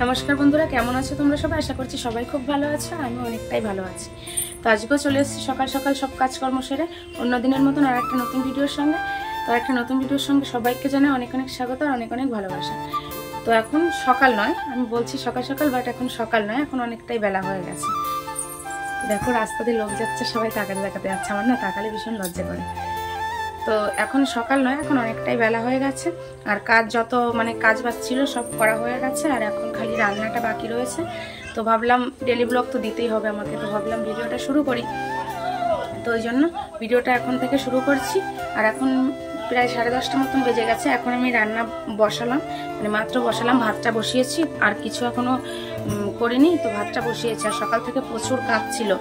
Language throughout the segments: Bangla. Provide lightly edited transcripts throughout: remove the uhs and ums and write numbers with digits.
নমস্কার বন্ধুরা, কেমন আছো তোমরা সবাই? আশা করছি সবাই খুব ভালো আছো, আমি অনেকটাই ভালো আছি। তো আজকেও চলে এসেছি সকাল সকাল সব কাজকর্ম সেরে অন্য দিনের মতন আর একটা নতুন ভিডিওর সঙ্গে। তো একটা নতুন ভিডিওর সঙ্গে সবাইকে জানাই অনেক অনেক স্বাগত আর অনেক অনেক ভালোবাসা। তো এখন সকাল নয়, আমি বলছি সকাল সকাল, বাট এখন সকাল নয়, এখন অনেকটাই বেলা হয়ে গেছে। দেখো রাস্তা দিয়ে লোক যাচ্ছে, সবাই তাকাতে তাকাতে যাচ্ছে, আমার না তাকালে ভীষণ লজ্জা করে। তো এখন সকাল নয়, এখন অনেকটাই বেলা হয়ে গেছে আর কাজ যত কাজ বাজ ছিল সব করা হয়ে গেছে আর এখন খালি রান্নাটা বাকি রয়েছে। তো ভাবলাম ডেলি ব্লগ তো দিতেই হবে আমাকে, তো ভাবলাম ভিডিওটা শুরু করি। তো ওই জন্য ভিডিওটা এখন থেকে শুরু করছি। আর এখন প্রায় 10:30 মতন বেজে গেছে। এখন আমি রান্না বসালাম, মাত্র বসালাম, ভাতটা বসিয়েছি আর কিছু এখনো করিনি। তো ভাতটা বসিয়েছি আর সকাল থেকে প্রচুর কাজ ছিল,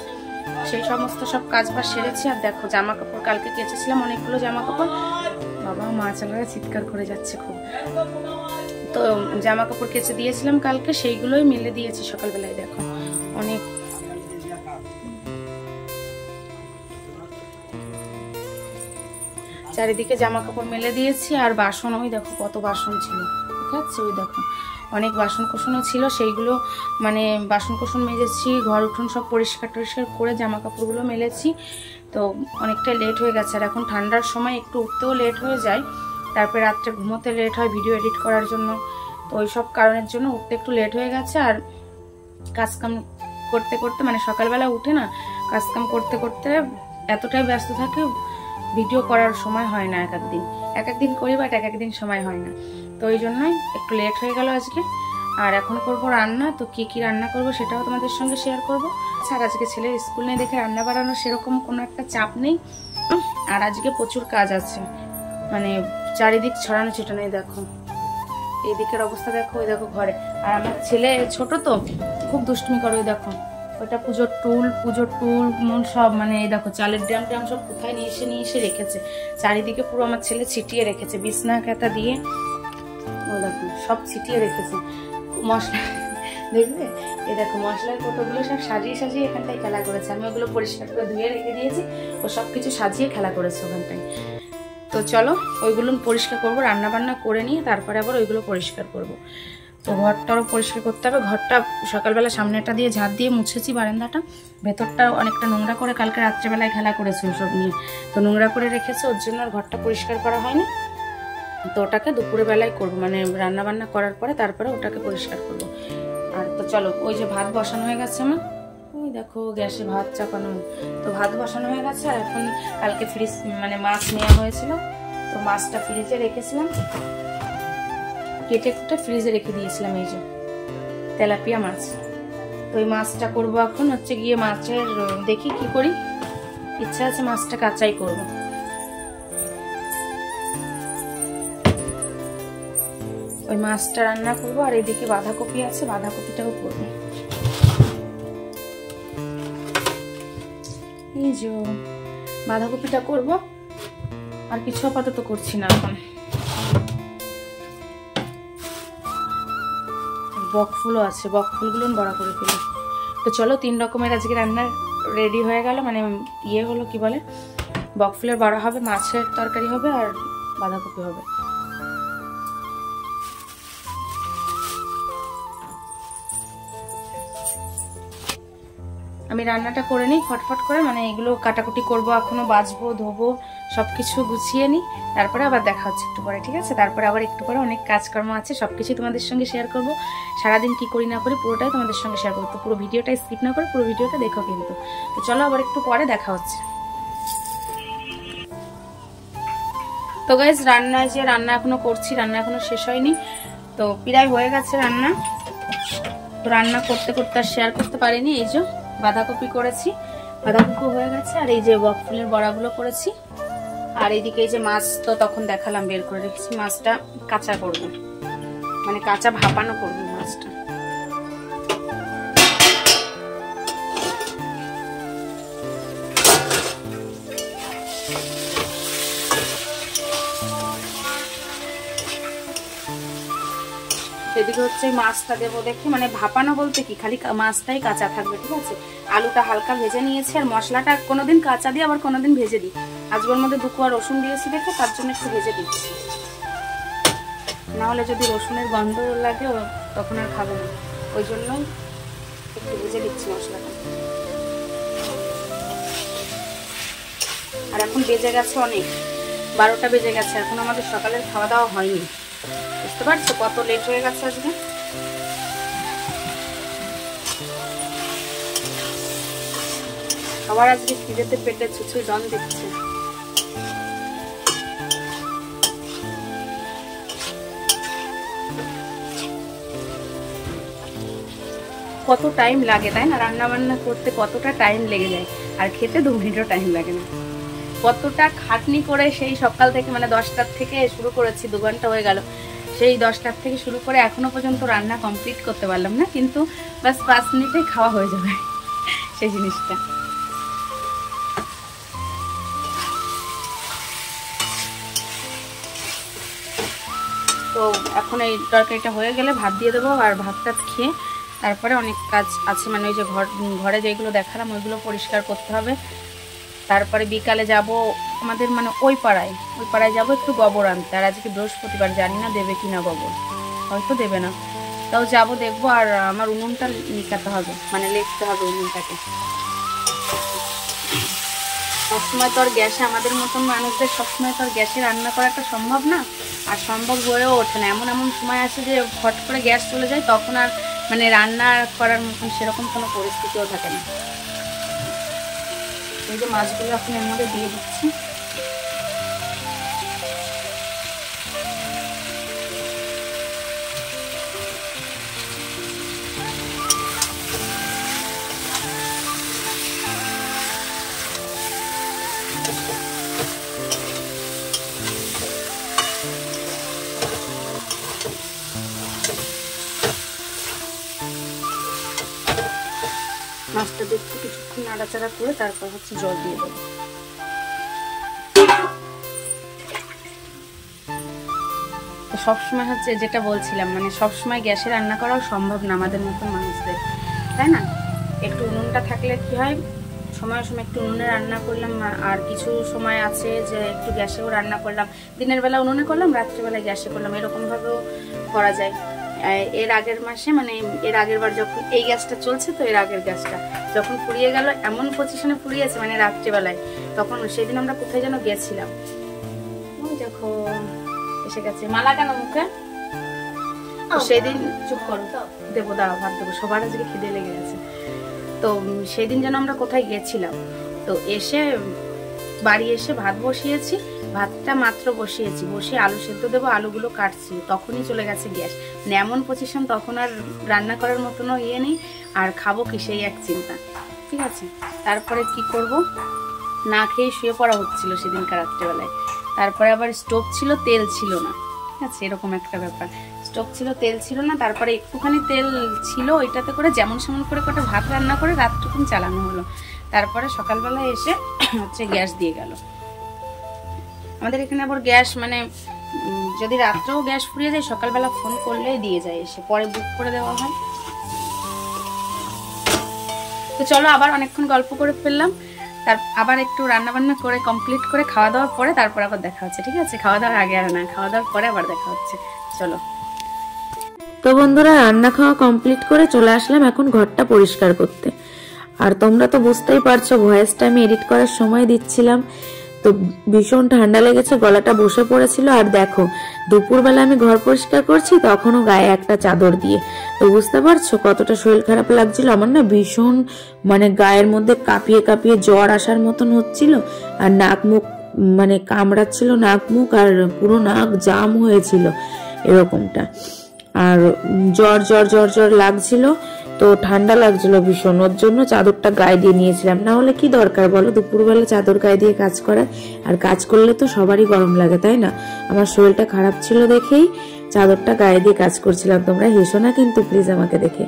সেই সমস্ত সব কাজ বাজ সেরেছি। আর দেখো জামা কাপড় কালকে কেচেছিলাম অনেকগুলো জামা কাপড়, বাবা মা চালারা চিৎকার করে যাচ্ছে খুব। তো জামা কাপড় কেচে দিয়েছিলাম কালকে, সেইগুলোই মেলে দিয়েছি সকালবেলায়। দেখো অনেক চারিদিকে জামা কাপড় মেলে দিয়েছি। আর বাসন, ওই দেখো কত বাসন ছিল, ঠিক আছে, ওই দেখো অনেক বাসন কোসনও ছিল, সেইগুলো বাসন কোসন মেজেছি, ঘর উঠোন সব পরিষ্কার টরিষ্কার করে জামা কাপড়গুলো মেলেছি। তো অনেকটা লেট হয়ে গেছে আর এখন ঠান্ডার সময় একটু উঠতেও লেট হয়ে যায়, তারপরে রাত্রে ঘুমোতে লেট হয় ভিডিও এডিট করার জন্য। তো ওই সব কারণের জন্য উঠতে একটু লেট হয়ে গেছে। আর কাজকাম করতে করতে সকালবেলা উঠে না কাজকাম করতে করতে এতটাই ব্যস্ত থাকে, ভিডিও করার সময় হয় না। এক একদিন করি, বাট এক একদিন সময় হয় না। তো ওই জন্যই একটু লেট হয়ে গেল আজকে। আর এখন করব রান্না। তো কি কি রান্না করব সেটাও তোমাদের সঙ্গে শেয়ার করব। আর আজকে ছেলের স্কুল নেই দেখে রান্না বাড়ানোর সেরকম কোনো একটা চাপ নেই। আর আজকে প্রচুর কাজ আছে, চারিদিক ছড়ানো ছিটানো। দেখো এই দিকের অবস্থা দেখো, ওই দেখো ঘরে। আর আমার ছেলে ছোট তো খুব দুষ্টুমি করে, ওই দেখো ওইটা পুজোর টুল মন সব এই দেখো চালের ড্রাম ট্রাম সব কোথায় নিয়ে এসে রেখেছে। চারিদিকে পুরো আমার ছেলে ছিটিয়ে রেখেছে, বিছনা কাঁথা দিয়ে ও দেখো সব ছিটিয়ে রেখেছে। মশলা দেখবে, এই দেখো মশলার কৌটোগুলো সব সাজিয়ে সাজিয়ে এখানটায় খেলা করেছে। আমি ওগুলো পরিষ্কার করে ধুয়ে রেখে দিয়েছি, ও সব কিছু সাজিয়ে খেলা করেছে ওখানটায়। তো চলো ওইগুলো পরিষ্কার করবো, রান্না বান্না করে নিয়ে তারপরে আবার ওইগুলো পরিষ্কার করব। তো ঘরটাও পরিষ্কার করতে হবে। ঘরটা সকালবেলা সামনেটা দিয়ে ঝাঁট দিয়ে মুছেছি, বারান্দাটা, ভেতরটা অনেকটা নোংরা করে কালকে রাত্রেবেলায় খেলা করেছে ওসব নিয়ে, তো নোংরা করে রেখেছে, ওর জন্য আর ঘরটা পরিষ্কার করা হয়নি। তো ওটাকে দুপুরে বেলায় করবো, রান্না বান্না করার পরে তারপরে ওটাকে পরিষ্কার করব। আর তো চলো, ওই যে ভাত বসানো হয়ে গেছে আমার, ওই দেখো গ্যাসে ভাত চাপানো, তো ভাত বসানো হয়ে গেছে। আর এখন কালকে ফ্রিজ মাছ নেওয়া হয়েছিল, তো মাছটা ফ্রিজে রেখেছিলাম, কেটে কুটে ফ্রিজে রেখে দিয়েছিলাম, এই যে তেলাপিয়া মাছ। তো ওই মাছটা করবো এখন হচ্ছে গিয়ে মাছের, দেখি কি করি, ইচ্ছা আছে মাছটা কাঁচাই করবো। ওই মাছটা রান্না করবো আর এদিকে বাঁধাকপি আছে, বাঁধাকপিটাও করবো। এই যে বাঁধাকপিটা করবো, আর কিছু আপাতত করছি না। এখন বকফুলও আছে, বকফুলগুলো বড়া করে ফেলি। তো চলো 3 রকমের আজকে রান্না রেডি হয়ে গেল, ইয়ে হলো কি বলে, বকফুলের বড়া হবে, মাছের তরকারি হবে আর বাঁধাকপি হবে। আমি রান্নাটা করে নিই ফটফট করে, এগুলো কাটাকুটি করবো, এখনো বাছবো, ধোবো, সবকিছু গুছিয়ে নিই, তারপরে আবার দেখা হচ্ছে একটু পরে, ঠিক আছে? তারপরে আবার একটু পরে অনেক কাজকর্ম আছে, সবকিছু তোমাদের সঙ্গে শেয়ার করবো। সারাদিন কি করি না করি পুরোটাই তোমাদের সঙ্গে শেয়ার করবো। তো পুরো ভিডিওটা স্কিপ না করে পুরো ভিডিওটা দেখো কিন্তু। তো চলো আবার একটু পরে দেখা হচ্ছে। তো গাইজ রান্না এখনো করছি, রান্না এখনো শেষ হয়নি, তো প্রায় হয়ে গেছে রান্না। তো রান্না করতে করতে আর শেয়ার করতে পারিনি। এই যে বাঁধাকপি করেছি, বাঁধাকপি হয়ে গেছে, আর এই যে বকফুলের বড়াগুলো করেছি। আর এইদিকে এই যে মাছ তো তখন দেখালাম, বের করে রেখেছি, মাছটা কাঁচা করবো, কাঁচা ভাপানো করবো মাছটা। এদিকে হচ্ছে মাছটা দেবো দেখি, ভাপানো বলতে কি, খালি মাছটাই কাঁচা থাকবে, ঠিক আছে? আলুটা হালকা ভেজে নিয়েছি, আর মশলাটা কোনোদিন কাঁচা দিই আবার কোনোদিন ভেজে দিই। আজকের মধ্যে 2 কোয়া রসুন দিয়েছি দেখে, তার জন্য একটু ভেজে দিচ্ছি, না হলে যদি রসুনের গন্ধ লাগে তখন আর খাবো না। ওই জন্যই একটু ভেজে দিচ্ছি মশলাটা। আর এখন বেজে গেছে অনেক, 12টা বেজে গেছে, এখন আমাদের সকালের খাওয়া দাওয়া হয়নি। বুঝতে পারছো কত লেট হয়ে গেছে আজকে। সবার আজকে খিদেতে পেটে ছুঁচুই দম দিচ্ছে। কত টাইম লাগে তাই না, রান্না বান্না করতে কতটা টাইম লেগে যায়, আর খেতে 2 মিনিটও টাইম লাগে না। কতটা খাটনি করে সেই সকাল থেকে, মানে 10টার থেকে শুরু করেছি, 2 ঘন্টা হয়ে গেল, সেই 10টার থেকে শুরু করে এখনো পর্যন্ত রান্না কমপ্লিট করতে পারলাম না, কিন্তু বাস 5 মিনিটেই খাওয়া হয়ে যাবে সেই জিনিসটা। তো এখন এই তরকারিটা হয়ে গেলে ভাত দিয়ে দেবো, আর ভাতটা খেয়ে তারপরে অনেক কাজ আছে, মানে ওই যে ঘরে যেগুলো দেখালাম ওইগুলো পরিষ্কার করতে হবে। তারপরে বিকালে যাব আমাদের মানে ওই পাড়ায় যাব একটু গোবর আনতে। আর আজকে বৃহস্পতিবার, জানি না দেবে কিনা গোবর, হয়তো দেবে না, তাও যাব দেখবো। আর আমার উনুনটা লিখাতে হবে, মানে লিখতে হবে উনুনটাকে। সবসময় তো আর গ্যাসে, আমাদের মতন মানুষদের সবসময় তো আর গ্যাসে রান্না করাটা সম্ভব না, আর সম্ভব হয়েও ওঠে না। এমন সময় আছে যে ফট করে গ্যাস চলে যায়, তখন আর মানে রান্না করার মতন সেরকম কোনো পরিস্থিতিও থাকে না। এই যে মাছগুলো এখন এর মধ্যে দিয়ে দিচ্ছি। মাছটা দেখতে কিছুক্ষণ নাড়াচাড়া করে তারপর হচ্ছে জল দিয়ে দেবো। সবসময় হচ্ছে যেটা বলছিলাম, মানে সবসময় গ্যাসে রান্না করাও সম্ভব না আমাদের মতন মানুষদের, তাই না? একটু উনুনটা থাকলে কি হয়, সময় সময় একটু উনুনে রান্না করলাম, আর কিছু সময় আছে যে একটু গ্যাসেও রান্না করলাম, দিনের বেলা উনুনে করলাম, রাত্রিবেলায় গ্যাসে করলাম, এরকমভাবেও করা যায়। এর আগের মাসে, মানে এর আগের বার যখন এই গ্যাসটা চলছে, তো এর আগের গ্যাসটা যখন ফুরিয়ে গেল, এমন পজিশনে ফুরিয়েছে মানে রাত্রিবেলায়, তখন সেদিন আমরা কোথায় যেন গেছিলাম, যখন এসে গেছে মালা কেন মুখে, সেদিন চুপ করো, দেবো, দাও ভাত দেবো, সবার আজকে খিদে লেগে গেছে। তো সেদিন যেন আমরা কোথায় গেছিলাম, তো এসে বাড়ি এসে ভাত বসিয়েছি, ভাতটা মাত্র বসিয়েছি, বসিয়ে আলু সেদ্ধ দেবো, আলুগুলো কাটছি, তখনই চলে গেছে গ্যাস। এমন পজিশন, তখন আর রান্না করার মতনও ইয়ে নেই, আর খাবো কি সেই এক চিন্তা। ঠিক আছে, তারপরে কি করব, না খেয়ে শুয়ে পড়া হচ্ছিল সেদিনকার রাত্রেবেলায়। তারপরে আবার স্টোভ ছিল, তেল ছিল না, ঠিক আছে, এরকম একটা ব্যাপার। স্টোভ ছিল, তেল ছিল না, তারপরে একটুখানি তেল ছিল, ওইটাতে করে যেমন সেমন করে কটা ভাত রান্না করে রাতটুকুন চালানো হলো। তারপরে সকালবেলায় এসে হচ্ছে গ্যাস দিয়ে গেল। আমাদের এখানে আবার গ্যাস, মানে যদি রাত্রেও গ্যাস ফুরিয়ে যায়, সকালবেলা ফোন করলেই দিয়ে যায়, এসে পরে বুক করে দেওয়া হয়। তো চলো, আবার অনেকক্ষণ গল্প করে ফেললাম, আবার একটু রান্না বান্না করে কমপ্লিট করে খাওয়া দাওয়ার পরে তারপর আবার দেখা হচ্ছে। ঠিক আছে, খাওয়া দাওয়ার আগে আর না, খাওয়া দাওয়ার পরে আবার দেখা হচ্ছে। চলো। তো বন্ধুরা, রান্না খাওয়া কমপ্লিট করে চলে আসলাম এখন ঘরটা পরিষ্কার করতে। আর তোমরা তো বুঝতেই পারছো, ভয়েসটা আমি এডিট করার সময় দিচ্ছিলাম, তো ভীষণ ঠান্ডা লেগেছে, গলাটা বসে পড়েছিল। আর দেখো, দুপুরবেলা আমি ঘর পরিষ্কার করছি, তখনও গায়ে একটা চাদর দিয়ে, তো বুঝতে পারছো কতটা শরীর খারাপ লাগছিল আমার না, ভীষণ মানে গায়ের মধ্যে কাঁপিয়ে কাঁপিয়ে জ্বর আসার মতন হচ্ছিল, আর নাক মুখ মানে কামড়াচ্ছিল, নাক মুখ, আর পুরো নাক জাম হয়েছিল এরকমটা, আর জ্বর জ্বর জ্বর জ্বর লাগছিল, তো ঠান্ডা লাগছিল ভীষণ, ওর জন্য চাদরটা গায়ে দিয়ে নিয়েছিলাম। না হলে কি দরকার বলো দুপুরবেলা চাদর গায়ে দিয়ে কাজ করার, আর কাজ করলে তো সবারই গরম লাগে, তাই না? আমার শরীরটা খারাপ ছিল দেখেই চাদরটা গায়ে দিয়ে কাজ করছিলাম। তোমরা হেসো না কিন্তু প্লিজ আমাকে দেখে।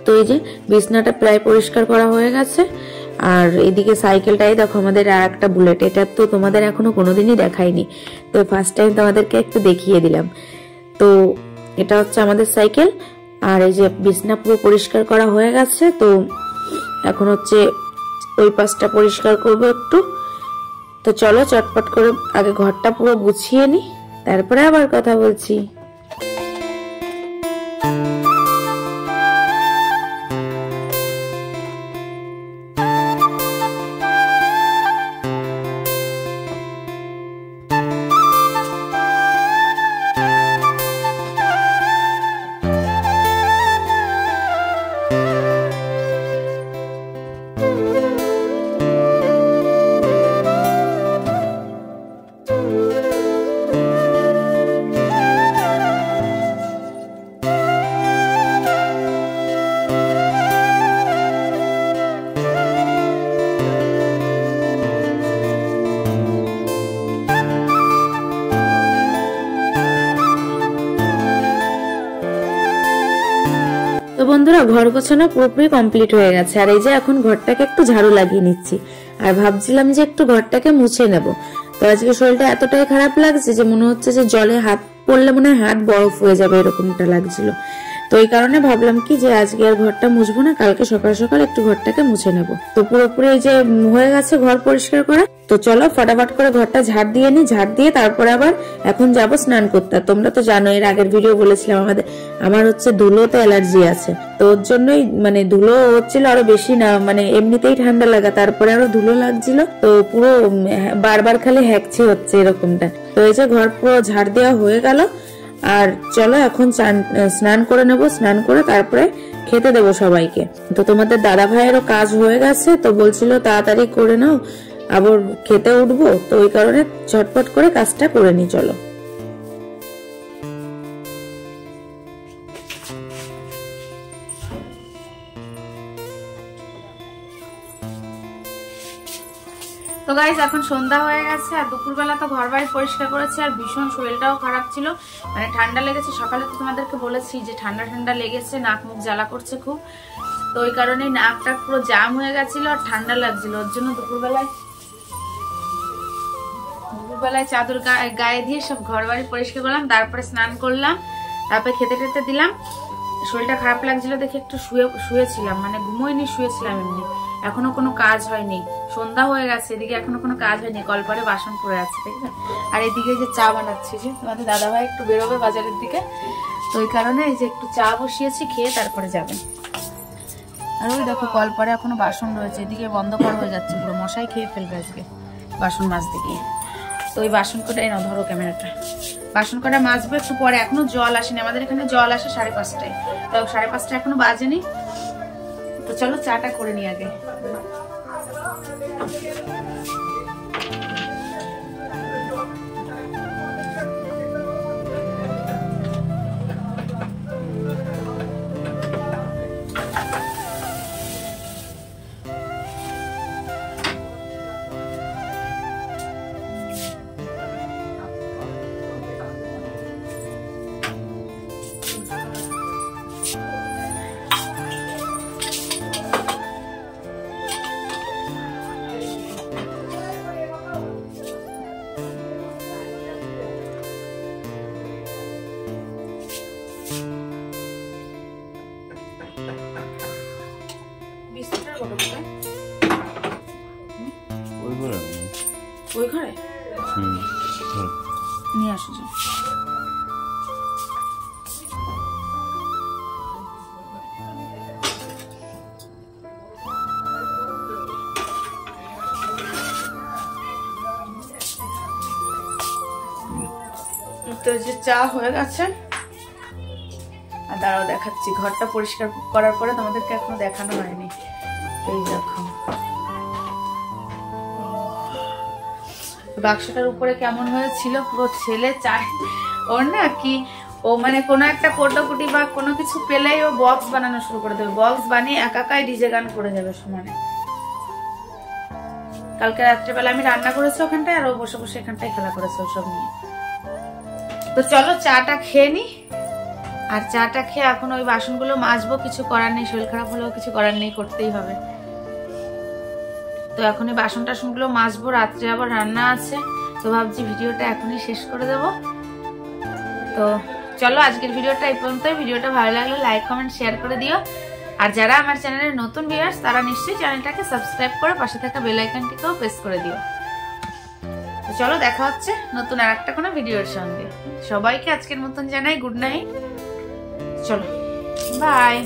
তো এই যে বিছনাটা প্রায় পরিষ্কার করা হয়ে গেছে, আর এদিকে সাইকেলটাই দেখো আমাদের আর একটা বুলেট, এটা তো তোমাদের এখনো কোনোদিনই দেখাইনি, তো ফার্স্ট টাইম তোমাদেরকে একটু দেখিয়ে দিলাম। তো এটা হচ্ছে আমাদের সাইকেল, আর এই যে বিছনা পুরো পরিষ্কার করা হয়ে গেছে, তো এখন হচ্ছে ওই পাশটা পরিষ্কার করব একটু। তো চলো চটপট করে আগে ঘরটা পুরো গুছিয়ে নি, তারপরে আবার কথা বলছি। তো বন্ধুরা ঘর গোছানো পুরোপুরি কমপ্লিট হয়ে গেছে, আর এই যে এখন ঘরটাকে একটু ঝাড়ু লাগিয়ে নিচ্ছি, আর ভাবছিলাম যে একটু ঘরটাকে মুছে নেব। তো আজকে শরীরটা এতটাই খারাপ লাগছে যে মনে হচ্ছে যে জলে হাত পড়লে মনে হয় হাত বরফ হয়ে যাবে, এরকমটা লাগছিল। তো এই কারণে ভাবলাম কি যে আজকে আর ঘরটা মুছবো না, কালকে সকাল সকাল একটু ঘরটাকে মুছে নেব। তো পুরোপুরি এই যে হয়ে গেছে ঘর পরিষ্কার করা। তো চলো ফটাফট করে ঘরটা ঝাড় দিয়ে নি, ঝাড় দিয়ে তারপরে আবার এখন যাব স্নান করতে। তোমরা তো জানো এর আগের ভিডিও বলেছিলাম আমার হচ্ছে ধুলোতে অ্যালার্জি আছে, তো ওর জন্যই মানে ধুলো হচ্ছিল আরো বেশি না, মানে এমনিতেই ঠান্ডা লাগা, তারপরে আরো ধুলো লাগছিল, তো পুরো বারবার খালি হ্যাকছি হচ্ছে এরকমটা। তো এই যে ঘর পুরো ঝাড় দেওয়া হয়ে গেল, আর চলো এখন স্নান করে নেব, স্নান করে তারপরে খেতে দেবো সবাইকে। তো তোমাদের দাদা ভাইয়েরও কাজ হয়ে গেছে, তো বলছিল তাড়াতাড়ি করে নাও আবার খেতে উঠবো, তো ওই কারণে ঝটপট করে কাজটা করে নি। চলো তো গাইস এখন সন্ধ্যা হয়ে গেছে, আর দুপুরবেলা তো ঘর বাড়ি পরিষ্কার করেছি, আর ভীষণ শরীরটাও খারাপ ছিল, মানে ঠান্ডা লেগেছে। সকালে তো তোমাদেরকে বলেছি যে ঠান্ডা ঠান্ডা লেগেছে, নাক মুখ জ্বালা করছে খুব, তো ওই কারণে নাকটা পুরো জাম হয়ে গেছিল আর ঠান্ডা লাগছিল। ওর জন্য দুপুরবেলায় চাদর গায়ে দিয়ে সব ঘর বাড়ি পরিষ্কার করলাম, তারপরে স্নান করলাম, তারপরে খেতে টেতে দিলাম। শরীরটা খারাপ লাগছিল দেখে একটু শুয়েছিলাম, মানে ঘুমোইনি, শুয়েছিলাম এমনি। এখনো কোনো কাজ হয়নি, সন্ধ্যা হয়ে গেছে, এদিকে এখনো কোনো কাজ হয়নি, কলপারে বাসন পড়ে আছে, ঠিক আছে। আর এদিকে যে চা বানাচ্ছি, যে তোমাদের দাদা ভাই একটু বেরোবে বাজারের দিকে, তো ওই কারণে এই যে একটু চা বসিয়েছি, খেয়ে তারপরে যাবেন। আর ওই দেখো কলপারে এখনো বাসন রয়েছে, এদিকে বন্ধ করা হয়ে যাচ্ছে, পুরো মশাই খেয়ে ফেলবে আজকে বাসন মাজতে গিয়ে। তো ওই বাসন কটা এই না, ধরো ক্যামেরাটা, বাসন কটা মাজবো একটু পরে। এখনো জল আসেনি, আমাদের এখানে জল আসে 5:30টায়, তো 5:30 এখনো বাজেনি। তো চলো চাটা করে নি আগে। ওই ঘরে নিয়ে আসো। তো যে চা হয়ে গেছে, আর দাঁড়াও দেখাচ্ছি। ঘরটা পরিষ্কার করার পরে তোমাদেরকে এখনো দেখানো হয়নি, এই দেখো বাক্সটার উপরে কেমন হয়েছিল, পুরো ছেলে চায় ওর না কি, ও মানে কোনো একটা কোটোকুটি বা কোনো কিছু পেলেই ও বক্স বানানো শুরু করে দেবে, বক্স বানিয়ে একাই ডিজে গান করে যাবে সমানে। কালকে রাত্রেবেলা আমি রান্না করেছি ওখানটায়, আর ও বসে বসে এখানটায় খেলা করেছে ওসব নিয়ে। তো চলো চাটা খেয়ে নি, আর চাটা খেয়ে এখন ওই বাসনগুলো মাজবো, কিছু করার নেই, শরীর খারাপ হলেও কিছু করার নেই, করতেই হবে। তো এখন এই বাসন টাসনগুলো মাজবো, রাত্রে আবার রান্না আছে, তো ভাবছি ভিডিওটা এখনই শেষ করে দেব। তো চলো আজকের ভিডিওটা এই পর্যন্তই। ভিডিওটা ভালো লাগলে লাইক কমেন্ট শেয়ার করে দিও, আর যারা আমার চ্যানেলের নতুন ভিউয়ার্স তারা নিশ্চয়ই চ্যানেলটাকে সাবস্ক্রাইব করে পাশে থাকা বেল আইকনটিকেও প্রেস করে দিও। তো চলো দেখা হচ্ছে নতুন আর একটা কোনো ভিডিওর সঙ্গে। সবাইকে আজকের মতন জানাই গুড নাইট, চলো বাই।